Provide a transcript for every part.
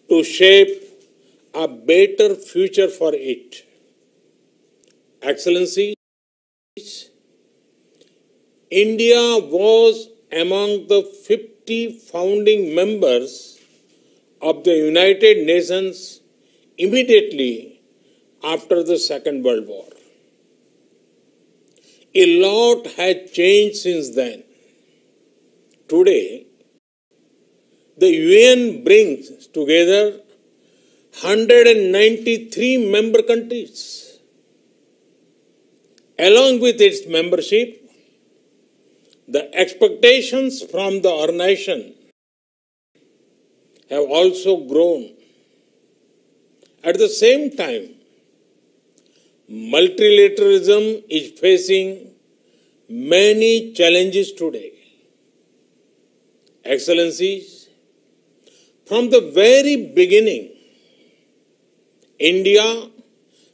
to shape a better future for it. Excellencies, India was among the 50 founding members of the United Nations immediately after the Second World War. A lot has changed since then. Today, the UN brings together 193 member countries. Along with its membership, the expectations from the organization have also grown. At the same time, multilateralism is facing many challenges today. Excellencies, from the very beginning, India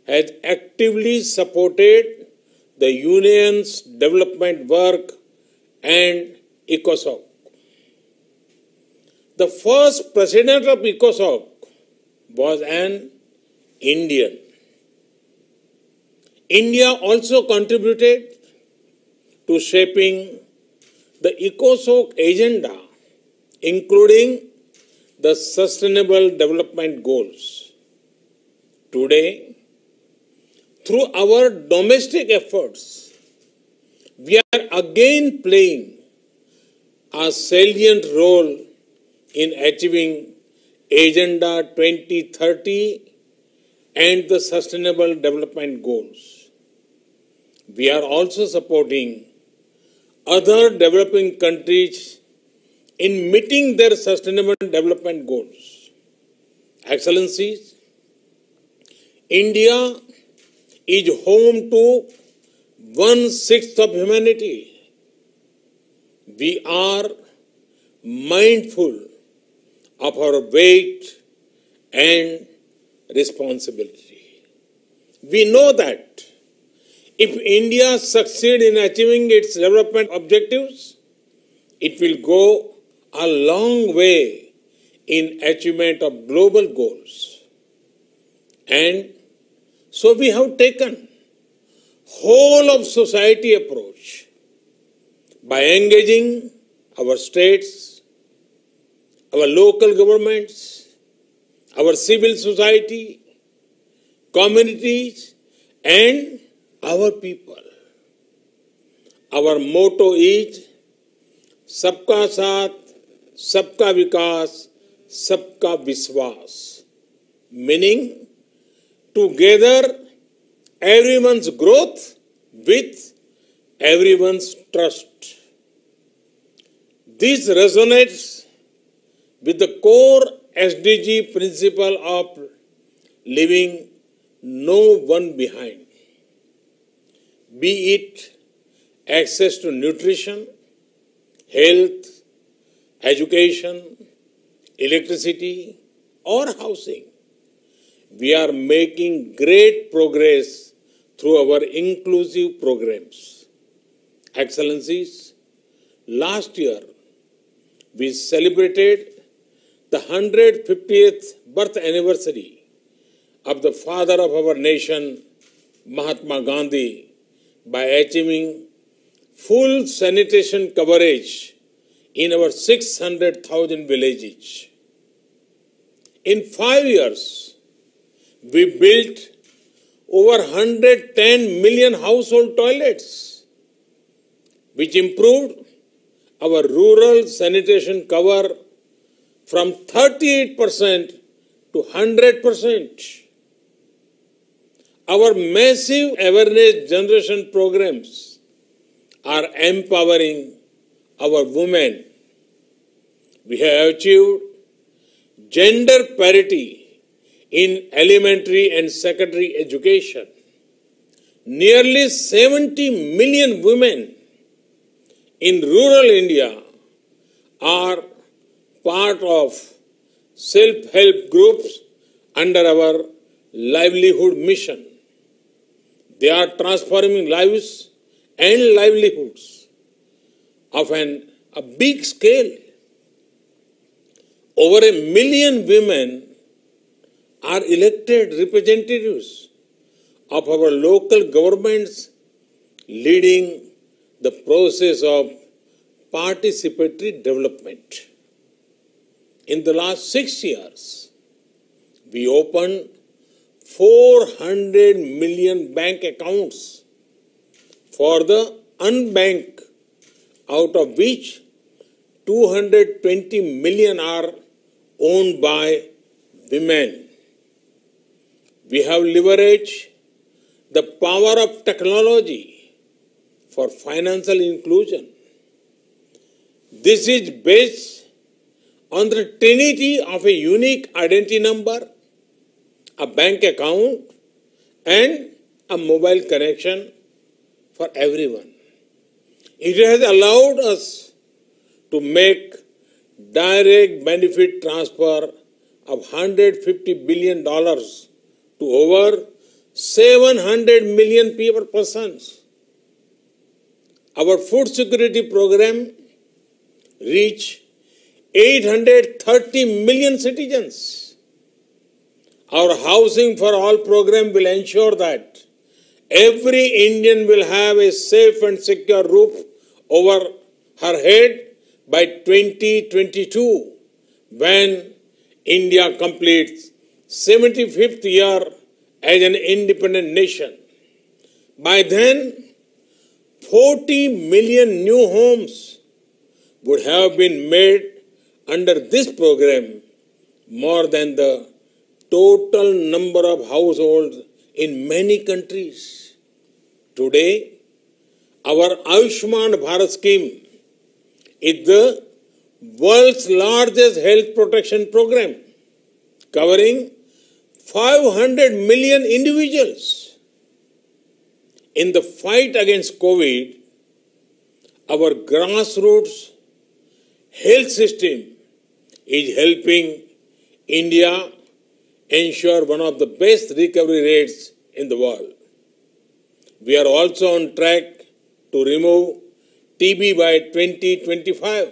has actively supported the Union's development work and ECOSOC. The first president of ECOSOC was an Indian. India also contributed to shaping the ECOSOC agenda, including the Sustainable Development Goals. Today, through our domestic efforts, we are again playing a salient role in achieving Agenda 2030 and the Sustainable Development Goals. We are also supporting other developing countries in meeting their Sustainable Development Goals. Excellencies, India is home to 1/6 of humanity. We are mindful of our weight and responsibility. We know that if India succeeds in achieving its development objectives, it will go a long way in achievement of global goals. And so we have taken whole of society approach by engaging our states, our local governments, our civil society, communities, and our people. Our motto is Sabka Saath, Sabka Vikas, Sabka Viswas, meaning together everyone's growth with everyone's trust. This resonates with the core SDG principle of leaving no one behind, be it access to nutrition, health, education, electricity, or housing. We are making great progress through our inclusive programs. Excellencies, last year we celebrated the 150th birth anniversary of the father of our nation, Mahatma Gandhi, by achieving full sanitation coverage in our 600,000 villages. In 5 years, we built over 110 million household toilets, which improved our rural sanitation cover from 38% to 100%. Our massive awareness generation programs are empowering our women. We have achieved gender parity in elementary and secondary education. Nearly 70 million women in rural India are part of self-help groups under our livelihood mission. They are transforming lives and livelihoods of a big scale. Over 1 million women are elected representatives of our local governments, leading the process of participatory development. In the last 6 years, we opened 400 million bank accounts for the unbanked, out of which 220 million are owned by women. We have leveraged the power of technology for financial inclusion. This is based on the trinity of a unique identity number, a bank account, and a mobile connection for everyone. It has allowed us to make direct benefit transfer of $150 billion to over 700 million persons. Our food security program reached 830 million citizens. Our Housing for All program will ensure that every Indian will have a safe and secure roof over her head by 2022, when India completes 75th year as an independent nation. By then, 40 million new homes would have been made under this program, more than the total number of households in many countries. Today, our Ayushman Bharat scheme is the world's largest health protection program, covering 500 million individuals. In the fight against COVID, our grassroots health system is helping India ensure one of the best recovery rates in the world. We are also on track to remove TB by 2025.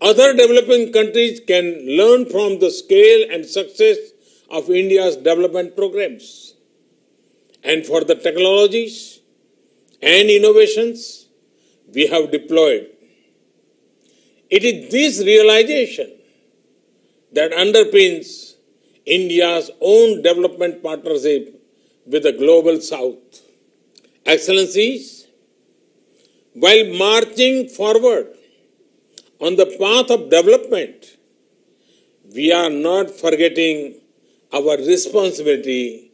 Other developing countries can learn from the scale and success of India's development programs. And for the technologies and innovations we have deployed, it is this realization that underpins India's own development partnership with the Global South. Excellencies, while marching forward on the path of development, we are not forgetting our responsibility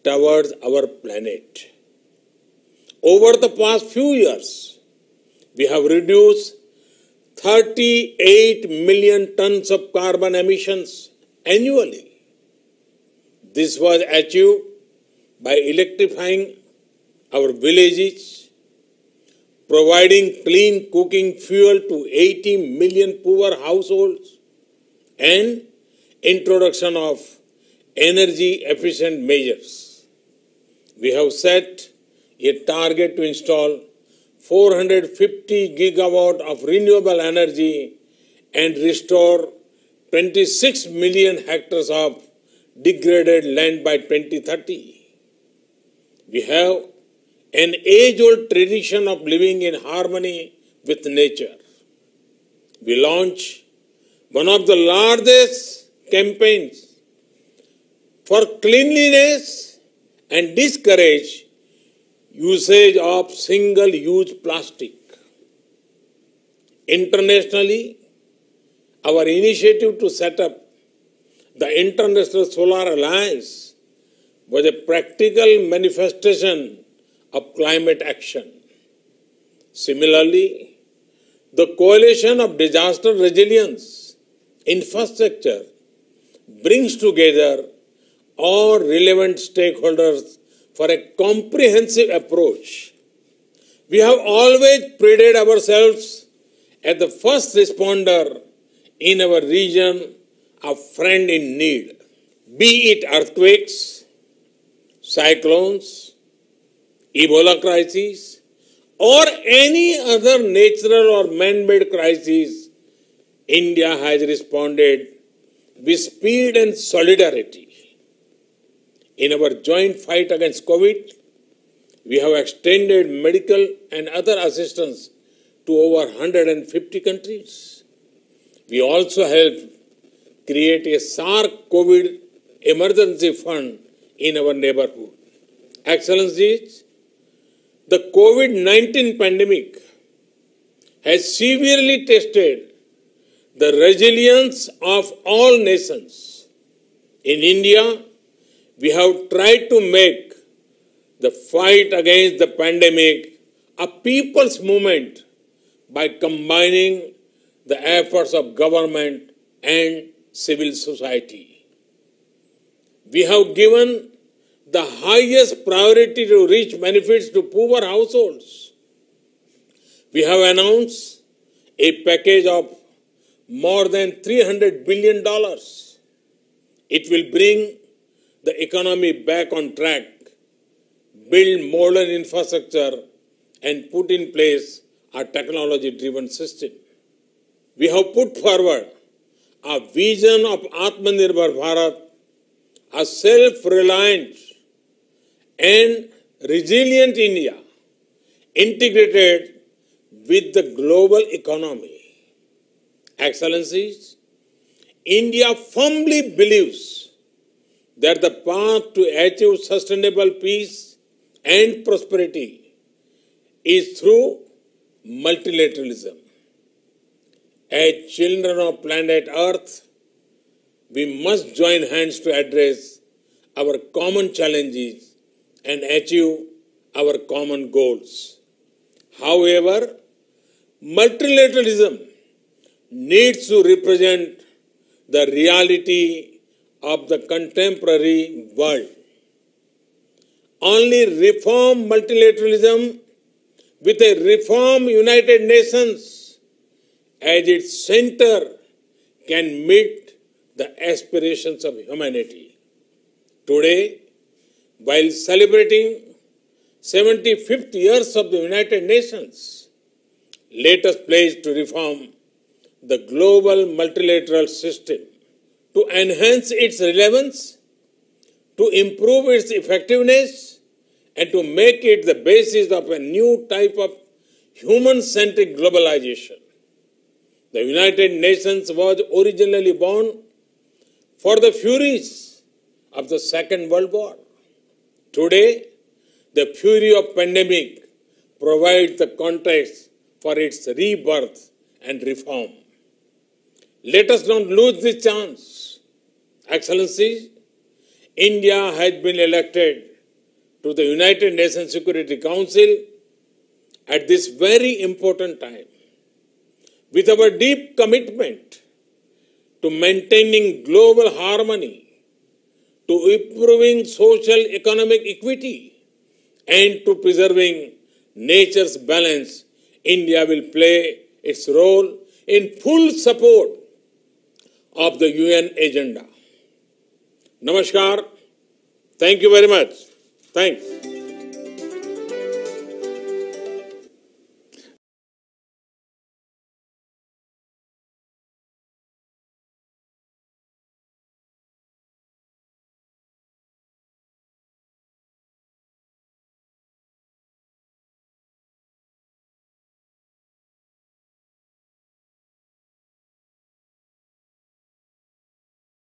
towards our planet. Over the past few years, we have reduced 38 million tons of carbon emissions annually. This was achieved by electrifying our villages, providing clean cooking fuel to 80 million poor households, and introduction of energy-efficient measures. We have set a target to install 450 gigawatt of renewable energy and restore 26 million hectares of degraded land by 2030. We have an age-old tradition of living in harmony with nature. We launched one of the largest campaigns for cleanliness and discourage usage of single-use plastic. Internationally, our initiative to set up the International Solar Alliance was a practical manifestation of climate action. Similarly, the Coalition of Disaster Resilience Infrastructure brings together all relevant stakeholders for a comprehensive approach. We have always prided ourselves as the first responder in our region, a friend in need. Be it earthquakes, cyclones, Ebola crises, or any other natural or man-made crisis, India has responded with speed and solidarity. In our joint fight against COVID, we have extended medical and other assistance to over 150 countries. We also helped create a SARC COVID emergency fund in our neighborhood. Excellencies, the COVID-19 pandemic has severely tested the resilience of all nations. In India, we have tried to make the fight against the pandemic a people's movement by combining the efforts of government and civil society. We have given the highest priority to reach benefits to poor households. We have announced a package of more than $300 billion. It will bring the economy back on track, build modern infrastructure, and put in place a technology-driven system. We have put forward a vision of Atmanirbhar Bharat, a self-reliant and resilient India, integrated with the global economy. Excellencies, India firmly believes that the path to achieve sustainable peace and prosperity is through multilateralism. As children of planet Earth, we must join hands to address our common challenges and achieve our common goals. However, multilateralism needs to represent the reality of the contemporary world. Only reform multilateralism with a reform United Nations as its center can meet the aspirations of humanity. Today, while celebrating 75th years of the United Nations, let us pledge to reform the global multilateral system, to enhance its relevance, to improve its effectiveness, and to make it the basis of a new type of human-centric globalization. The United Nations was originally born for the furies of the Second World War. Today, the fury of pandemic provides the context for its rebirth and reform. Let us not lose this chance. Excellencies, India has been elected to the United Nations Security Council at this very important time. With our deep commitment to maintaining global harmony, to improving social economic equity, and to preserving nature's balance, India will play its role in full support of the UN agenda. Namaskar. Thank you very much. Thanks.